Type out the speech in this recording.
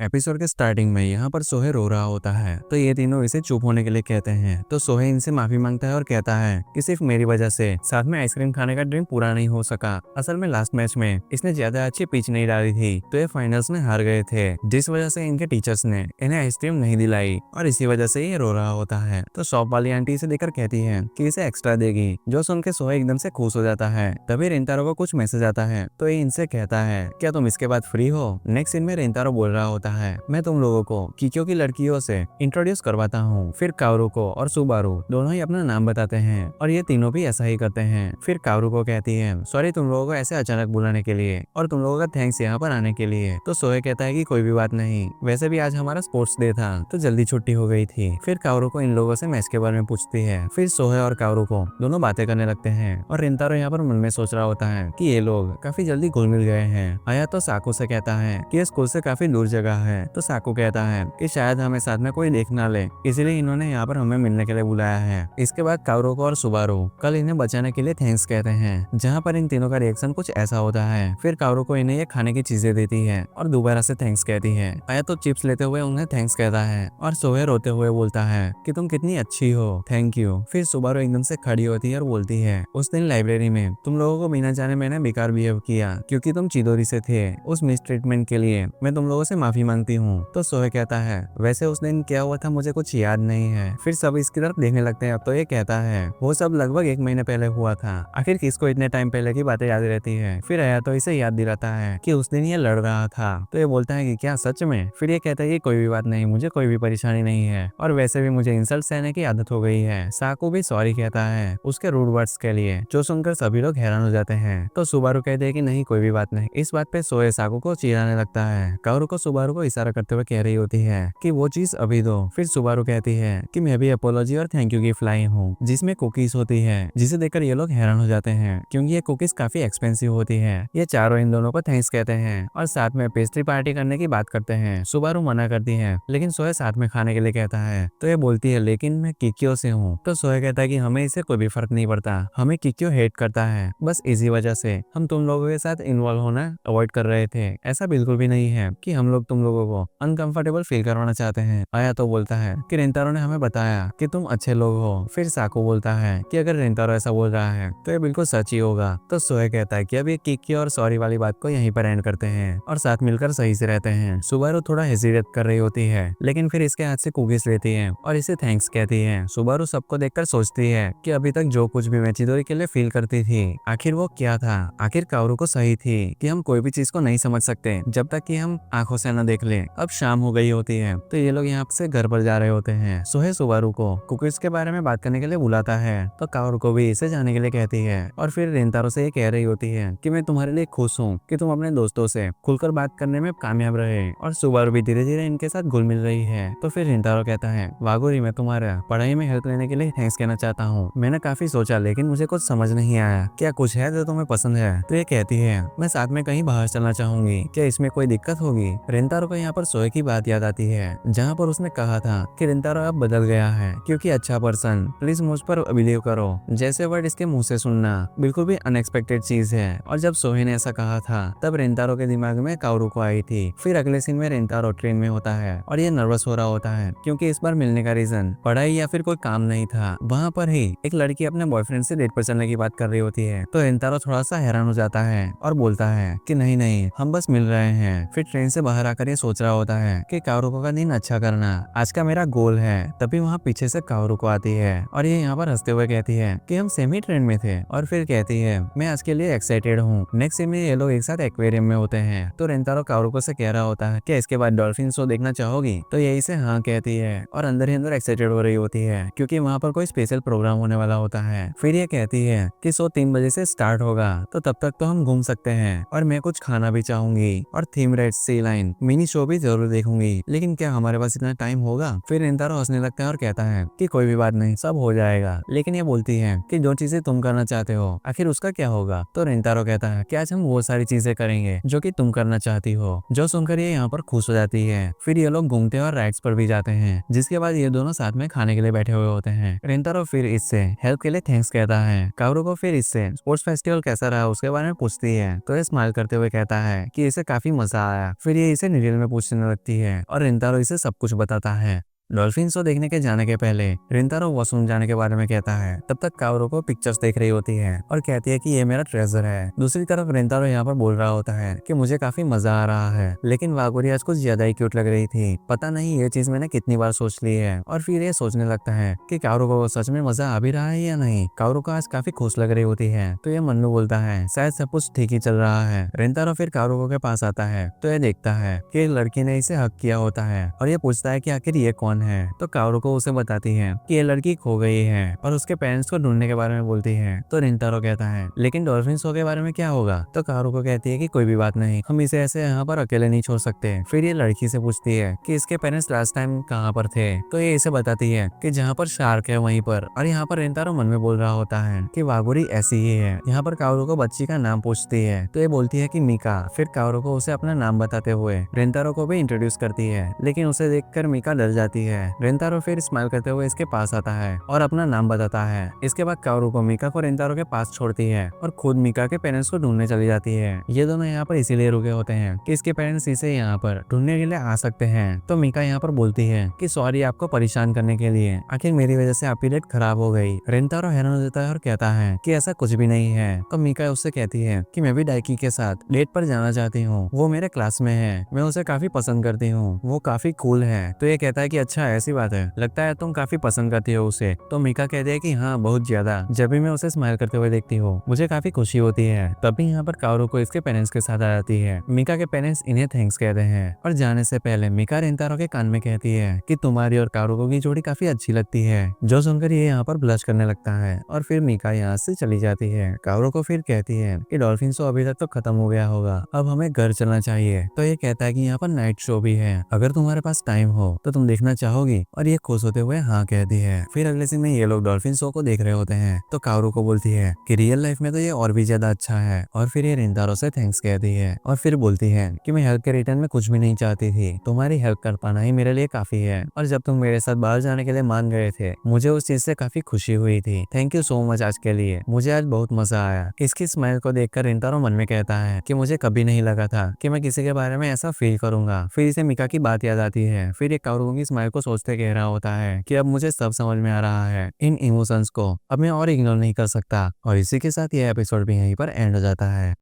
Episode के starting में यहाँ पर सोहे रो रहा होता है तो ये तीनों इसे चुप होने के लिए कहते हैं। तो सोहे इनसे माफी मांगता है और कहता है कि सिर्फ मेरी वजह से साथ में आइसक्रीम खाने का ड्रीम पूरा नहीं हो सका। असल में लास्ट मैच में इसने ज्यादा अच्छी पिच नहीं डाली थी तो ये फाइनल्स में हार गए थे, जिस वजह से इनके टीचर्स ने इन्हें आइसक्रीम नहीं दिलाई और इसी वजह से ये रो रहा होता है। तो शॉप वाली आंटी इसे देखकर कहती है कि इसे एक्स्ट्रा देगी, जो सुन के सोहे एकदम से खुश हो जाता है। तभी रेंतारो को कुछ मैसेज आता है तो ये इनसे कहता है क्या तुम इसके बाद फ्री हो। नेक्स्ट सीन में रेंतारो बोल रहा होता है मैं तुम लोगों को किक्यो की लड़कियों से इंट्रोड्यूस करवाता हूँ। फिर कावरुको और सुबारू दोनों ही अपना नाम बताते हैं और ये तीनों भी ऐसा ही करते हैं। फिर कावरुको कहती है सॉरी तुम लोगों को ऐसे अचानक बुलाने के लिए और तुम लोगों का थैंक्स यहाँ पर आने के लिए। तो सोहे कहता है कि कोई भी बात नहीं, वैसे भी आज हमारा स्पोर्ट्स डे था तो जल्दी छुट्टी हो गई थी। फिर कावरुको इन लोगों से मैच के बारे में पूछती है। फिर सोहे और कावरुको दोनों बातें करने लगते हैं और रेंतारो यहाँ पर मन में सोच रहा होता है कि ये लोग काफी जल्दी घुल मिल गए हैं। आया तो साकू से कहता है कि ये स्कूल से काफी दूर जगह है। तो साकू कहता है कि शायद हमें साथ में कोई देख ना ले, इसलिए इन्होंने यहाँ पर हमें मिलने के लिए बुलाया है। इसके बाद कावरुको और सुबारू कल इन्हें बचाने के लिए थैंक्स कहते हैं, जहाँ पर इन तीनों का रिएक्शन कुछ ऐसा होता है। फिर कावरुको इन्हें ये खाने की चीजें देती है और दोबारा से थैंक्स कहती है। आया तो चिप्स लेते हुए उन्हें थैंक्स कहता है और सोहे रोते हुए बोलता है कि तुम कितनी अच्छी हो, थैंक यू। फिर सुबारू एकदम से खड़ी होती है और बोलती है उस दिन लाइब्रेरी में तुम लोगों को बिना जाने मैंने बेकार बिहेव किया क्योंकि तुम चिदोरी से थे। उस मिस ट्रीटमेंट के लिए मैं तुम लोगों से माफी मांगती हूँ। तो सोहे कहता है वैसे उस दिन क्या हुआ था मुझे कुछ याद नहीं है। फिर सब इसकी तरफ देखने लगते हैं। अब तो ये कहता है वो सब लगभग 1 महीने पहले हुआ था, आखिर किसको इतने टाइम पहले की बातें याद रहती है। फिर आया तो इसे याद दिलाता है कि उस दिन ये लड़ रहा था। तो ये बोलता है कि क्या सच में। फिर ये कहता है कि कोई भी बात नहीं, मुझे कोई भी परेशानी नहीं है और वैसे भी मुझे इंसल्ट सहने की आदत हो गई है। साकू भी सॉरी कहता है उसके रूड वर्ड्स के लिए, जो सुनकर सभी लोग हैरान हो जाते हैं। तो सुबारू कहते हैं कि नहीं कोई भी बात नहीं। इस बात पे सोहे साकू को चिढ़ाने लगता है। कावरुको सुबारू को इशारा करते हुए कह रही होती है कि वो चीज अभी दो। फिर सुबारू कहती है कि मैं भी अपोलॉजी और थैंक यू गिफ्ट लाई हूँ, जिसमें कुकीज होती है, जिसे देखकर ये लोग हैरान हो जाते हैं क्योंकि ये कुकीज काफी एक्सपेंसिव होती है। ये चारों इन दोनों को थैंक्स कहते हैं और साथ में पेस्ट्री पार्टी करने की बात करते हैं। सुबारू मना करती है लेकिन सोहे साथ में खाने के लिए कहता है। तो ये बोलती है लेकिन मैं किक्यो से हूँ। तो सोहे कहता है कि हमें इससे कोई भी फर्क नहीं पड़ता, हमें किक्यो हेट करता है, बस इसी वजह से हम तुम लोगों के साथ इन्वॉल्व होना अवॉइड कर रहे थे। ऐसा बिल्कुल भी नहीं है कि हम लोग तुम लोगों को अनकंफर्टेबल फील करवाना चाहते हैं। आया तो बोलता है कि रेंतारो ने हमें बताया कि तुम अच्छे लोग हो। फिर साकू बोलता है कि अगर रेंतारो ऐसा बोल रहा है तो ये बिल्कुल सच ही होगा। तो सोहे कहता है कि अब ये किक्की और सॉरी वाली बात को यहीं पर एंड करते हैं और साथ मिलकर सही से रहते हैं। सुबारू थोड़ा हेजिटेट कर रही होती है लेकिन फिर इसके हाथ से कुकीज लेती है और इसे थैंक्स कहती है। सुबारू सबको देखकर सोचती है कि अभी तक जो कुछ भी मैं चिदोरी के लिए फील करती थी आखिर वो क्या था। आखिर कावरुको सही थी कि हम कोई भी चीज को नहीं समझ सकते जब तक कि हम आंखों से न देख ले। अब शाम हो गई होती है तो ये लोग यहाँ से घर पर जा रहे होते हैं। सोहे सुबारू को कुकीज के बारे में बात करने के लिए बुलाता है तो कावरुको भी इसे जाने के लिए कहती है और फिर रेंतारो से ये कह रही होती है कि मैं तुम्हारे लिए खुश हूँ कि तुम अपने दोस्तों से खुलकर बात करने में कामयाब रहे। और सुबारू भी धीरे धीरे इनके साथ घुल मिल रही है। तो फिर रेंतारो कहता है वागोरी मैं तुम्हारा पढ़ाई में हेल्प लेने के लिए थैंक्स कहना चाहता हूँ। मैंने काफी सोचा लेकिन मुझे कुछ समझ नहीं आया, क्या कुछ है जो तुम्हें पसंद है। तो ये कहती है मैं साथ में कहीं बाहर चलना चाहूंगी, क्या इसमें कोई दिक्कत होगी। रेंतारो को यहाँ पर सोहे की बात याद आती है जहाँ पर उसने कहा था कि रेंतारो अब बदल गया है क्योंकि अच्छा पर्सन, प्लीज मुझ पर बिलीव करो। जैसे वर्ड इसके मुंह से सुनना बिल्कुल भी अनएक्सपेक्टेड चीज है। और जब सोहे ने ऐसा कहा था तब रेंतारो के दिमाग में कावरुको आई थी। फिर अगले सीन में रेंतारो ट्रेन में होता है और ये नर्वस हो रहा होता है क्योंकि इस बार मिलने का रीजन पढ़ाई या फिर कोई काम नहीं था। वहाँ पर ही एक लड़की अपने बॉयफ्रेंड से डेट पर चलने की बात कर रही होती है। तो रेंतारो थोड़ा सा हैरान हो जाता है और बोलता है कि नहीं नहीं हम बस मिल रहे हैं। फिर ट्रेन से बाहर आकर ये सोच रहा होता है कि कावरुको का दिन अच्छा करना आज का मेरा गोल है। तभी वहाँ पीछे से कावरुको आती है और ये यहाँ पर हंसते हुए कहती है कि हम सेम ही ट्रेन में थे और फिर कहती है मैं आज के लिए एक्साइटेड हूँ। नेक्स्ट सीन में ये लोग एक साथ एक्वेरियम में होते हैं। तो रेंतारो कावरुको से कह रहा होता है कि इसके बाद डॉल्फिन शो देखना चाहोगी। तो यही से हाँ कहती है और अंदर ही अंदर एक्साइटेड हो रही होती है क्योंकि वहाँ पर कोई स्पेशल प्रोग्राम होने वाला होता है। फिर ये कहती है कि शो 3 बजे से स्टार्ट होगा तो तब तक तो हम घूम सकते हैं और मैं कुछ खाना भी चाहूंगी और थीम रेड सी लाइन मिनी शो भी जरूर देखूंगी, लेकिन क्या हमारे पास इतना टाइम होगा। फिर रेंतारो हंसने लगता है और कहता है कि कोई भी बात नहीं, सब हो जाएगा। लेकिन ये बोलती है कि जो चीजें तुम करना चाहते हो आखिर उसका क्या होगा। तो रेंतारो कहता है कि आज हम वो सारी चीजें करेंगे जो कि तुम करना चाहती हो। जो सुनकर ये यहाँ पर खुश हो जाती है। फिर ये लोग घूमते और राइड्स पर भी जाते हैं, जिसके बाद ये दोनों साथ में खाने के लिए बैठे हुए होते हैं। रेंतारो फिर इससे हेल्प के लिए थैंक्स कहता है। कावरुको फिर इससे स्पोर्ट्स फेस्टिवल कैसा रहा उसके बारे में पूछती है तो ये स्माइल करते हुए कहता है कि इसे काफी मजा आया। फिर ये इसे डिटेल में पूछने लगती है और रिंतारो इसे सब कुछ बताता है। डॉल्फिन शो देखने के जाने के पहले रिंतारो वॉशरूम जाने के बारे में कहता है। तब तक काओरू को पिक्चर्स देख रही होती है और कहती है कि ये मेरा ट्रेजर है। दूसरी तरफ रिंतारो यहाँ पर बोल रहा होता है कि मुझे काफी मजा आ रहा है, लेकिन वागोरी आज कुछ ज्यादा ही क्यूट लग रही थी। पता नहीं ये चीज मैंने कितनी बार सोच ली है। और फिर ये सोचने लगता है कि काओरू को सच में मजा आ भी रहा है या नहीं। काओरू को आज काफी खुश लग रही होती है, तो ये मन में बोलता है शायद सब कुछ ठीक ही चल रहा है। रिंतारो फिर काओरू के पास आता है तो ये देखता है कि लड़की ने इसे हक किया होता है और ये पूछता है कि आखिर ये कौन है। तो काओरू को उसे बताती है कि ये लड़की खो गई है और उसके पेरेंट्स को ढूंढने के बारे में बोलती है। तो रिंतारो कहता है लेकिन डॉल्फिन शो के बारे में क्या होगा। तो काओरू को कहती है कि कोई भी बात नहीं, हम इसे ऐसे यहाँ पर अकेले नहीं छोड़ सकते। फिर ये लड़की से पूछती है कि इसके पेरेंट्स लास्ट टाइम कहाँ पर थे। तो ये इसे बताती है कि जहाँ पर शार्क है वहीं पर। और यहाँ पर रिंतारो मन में बोल रहा होता है कि वागोरी ऐसी ही है। यहाँ पर काओरू को बच्ची का नाम पूछती है तो ये बोलती है कि मीका। फिर काओरू को उसे अपना नाम बताते हुए रिंतारो को भी इंट्रोड्यूस करती है, लेकिन उसे देखकर मीका डर जाती है। रिंतारो फिर स्माइल करते हुए इसके पास आता है और अपना नाम बताता है। इसके बाद काओरू को मीका को रिंतारो के पास छोड़ती है और खुद मीका के पेरेंट्स को ढूंढने चली जाती है। ये दोनों यहाँ पर इसीलिए रुके होते हैं कि इसके पेरेंट्स इसे यहाँ पर ढूंढने के लिए आ सकते हैं। तो मीका यहाँ पर बोलती है कि सॉरी आपको परेशान करने के लिए, आखिर मेरी वजह से आपकी डेट खराब हो गई। रिंतारो हैरान हो जाता है और कहता है कि ऐसा कुछ भी नहीं है। तो मीका उससे कहती है कि मैं भी डाइकी के साथ डेट पर जाना चाहती हूँ, वो मेरे क्लास में है, मैं उसे काफी पसंद करती हूँ, वो काफी कूल है। तो ये कहता है कि अच्छा ऐसी बात है, लगता है तुम काफी पसंद करती हो उसे। तो मीका कहती है कि हाँ बहुत ज्यादा, जब भी मैं उसे स्माइल करते हुए देखती हूँ मुझे काफी खुशी होती है। तभी यहाँ पर काओरू को इसके पेरेंट्स के साथ आ जाती है। मीका के पेरेंट्स इन्हें थैंक्स कहते हैं और जाने से पहले मीका रिंतारो के कान में कहती है कि तुम्हारी और काओरू की जोड़ी काफी अच्छी लगती है, जो सुनकर ये यहाँ पर ब्लश करने लगता है। और फिर मीका यहाँ से चली जाती है। काओरू को फिर कहती है कि डॉल्फिन शो अभी तक तो खत्म हो गया होगा, अब हमें घर चलना चाहिए। तो ये कहता है कि यहाँ पर नाइट शो भी है, अगर तुम्हारे पास टाइम हो तो तुम देखना चाहोगी। और ये खुश होते हुए हाँ कहती है। फिर अगले सीन में ये लोग डॉल्फिन शो को देख रहे होते हैं। तो काओरू को बोलती है कि रियल लाइफ में तो ये और भी ज्यादा अच्छा है। और फिर ये रिंतारो से थैंक्स कहती है और फिर बोलती है कि मैं हेल्प के रिटर्न में कुछ भी नहीं चाहती थी, तुम्हारी हेल्प कर पाना ही मेरे लिए काफी है। और जब तुम मेरे साथ बाहर जाने के लिए मान गए थे मुझे उस चीज से काफी खुशी हुई थी। थैंक यू सो मच आज के लिए, मुझे आज बहुत मजा आया। इसकी स्माइल को देखकर रिंतारो मन में कहता है कि मुझे कभी नहीं लगा था कि मैं किसी के बारे में ऐसा फील करूंगा। फिर इसे मीका की बात याद आती है। फिर एक काओरू की स्माइल को सोचते कह रहा होता है कि अब मुझे सब समझ में आ रहा है, इन इमोशंस को अब मैं और इग्नोर नहीं कर सकता। और इसी के साथ यह एपिसोड भी यहीं पर एंड हो जाता है।